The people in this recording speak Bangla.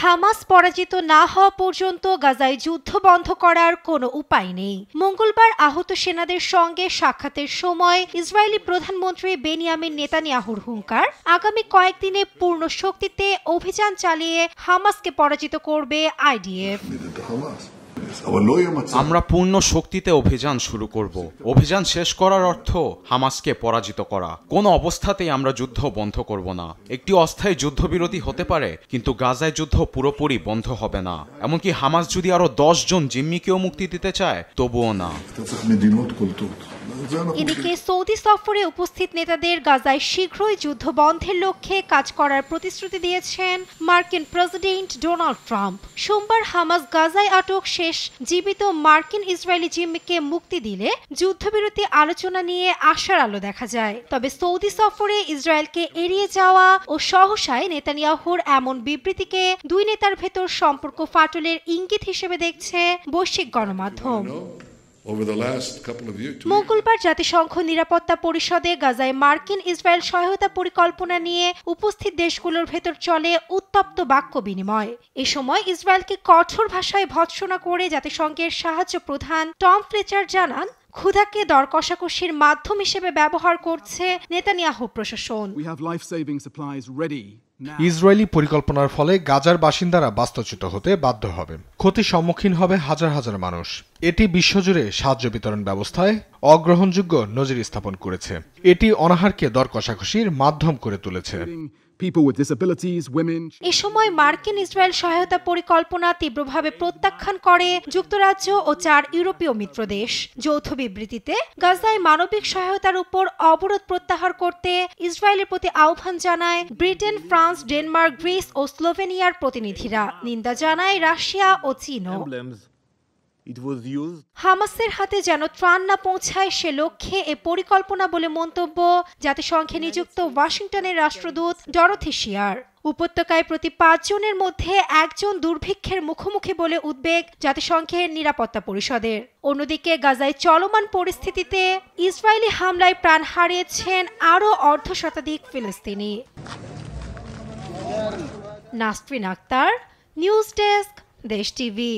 হামাস পরাজিত না হওয়া পর্যন্ত গাজায় যুদ্ধ বন্ধ করার কোনো উপায় নেই। মঙ্গলবার আহত সেনাদের সঙ্গে সাক্ষাতের সময় ইসরায়েলি প্রধানমন্ত্রী বেনিয়ামিন নেতানিয়াহুর হুঙ্কার, আগামী কয়েকদিনে পূর্ণ শক্তিতে অভিযান চালিয়ে হামাসকে পরাজিত করবে আইডিএফ। আমরা পূর্ণ শক্তিতে অভিযান শুরু করব। অভিযান শেষ করার অর্থ হামাসকে পরাজিত করা। কোনো অবস্থাতেই আমরা যুদ্ধ বন্ধ করব না। একটি অস্থায়ী যুদ্ধবিরতি হতে পারে, কিন্তু গাজায় যুদ্ধ পুরোপুরি বন্ধ হবে না। এমনকি হামাস যদি আরো 10 জন জিম্মিকেও মুক্তি দিতে চায়, তবুও না। এদিকে সৌদি সফরে উপস্থিত নেতাদের গাজায় শীঘ্রই যুদ্ধ বন্ধের লক্ষ্যে কাজ করার প্রতিশ্রুতি দিয়েছেন মার্কিন প্রেসিডেন্ট ডোনাল্ড ট্রাম্প। সোমবার হামাস গাজায় আটক শেষ জীবিত মার্কিন ইসরায়েলি জিম্মিকে মুক্তি দিলে যুদ্ধবিরতি আলোচনা নিয়ে আশার আলো দেখা যায়। তবে সৌদি সফরে ইসরায়েলকে এড়িয়ে যাওয়া ও সহসায় নেতানিয়াহুর এমন বিবৃতিকে দুই নেতার ভেতর সম্পর্ক ফাটলের ইঙ্গিত হিসেবে দেখছে বৈশ্বিক গণমাধ্যম। মঙ্গলবার জাতিসংঘ নিরাপত্তা পরিষদে গাজায় মার্কিন ইসরায়েল সহায়তা পরিকল্পনা নিয়ে উপস্থিত দেশগুলোর ভেতর চলে উত্তপ্ত বাক্য বিনিময়। এ সময় ইসরায়েলকে কঠোর ভাষায় ভৎসনা করে জাতিসংঘের সাহায্য প্রধান টম ফ্লেচার জানান, ক্ষুধাকে দর কষাকষির মাধ্যম হিসেবে ব্যবহার করছে নেতানিয়াহু প্রশাসন। ইসরায়েলি পরিকল্পনার ফলে গাজার বাসিন্দারা বাস্তুচ্যুত হতে বাধ্য হবে। ক্ষতির সম্মুখীন হবে হাজার হাজার মানুষ। এটি বিশ্বজুড়ে সাহায্য বিতরণ ব্যবস্থায় অগ্রহণযোগ্য নজির স্থাপন করেছে। এটি অনাহারকে দর কষাকষির মাধ্যম করে তুলেছে। এ সময় মার্কিন ইসরায়েল সহায়তা পরিকল্পনা তীব্রভাবে প্রত্যাখ্যান করে যুক্তরাজ্য ও 4 ইউরোপীয় মিত্র দেশ। যৌথ বিবৃতিতে গাজায় মানবিক সহায়তার উপর অবরোধ প্রত্যাহার করতে ইসরায়েলের প্রতি আহ্বান জানায় ব্রিটেন, ফ্রান্স, ডেনমার্ক, গ্রিস ও স্লোভেনিয়ার প্রতিনিধিরা। নিন্দা জানায় রাশিয়া ও চীনও। হামাসের হাতে যেন ত্রাণ না পৌঁছায় সে লক্ষ্যে এ পরিকল্পনা বলে মন্তব্য জাতিসংঘে নিযুক্ত ওয়াশিংটনের রাষ্ট্রদূত ডরোথি শিয়ার। উপত্যকায় প্রতি 5 জনের মধ্যে 1 জন দুর্ভিক্ষের মুখোমুখি বলে উদ্বেগ জাতিসংঘের নিরাপত্তা পরিষদের। অন্যদিকে গাজায় চলমান পরিস্থিতিতে ইসরায়েলি হামলায় প্রাণ হারিয়েছেন আরও অর্ধশতাধিক ফিলিস্তিনি। নাসরিন আক্তার, নিউজ ডেস্ক, দেশ টিভি।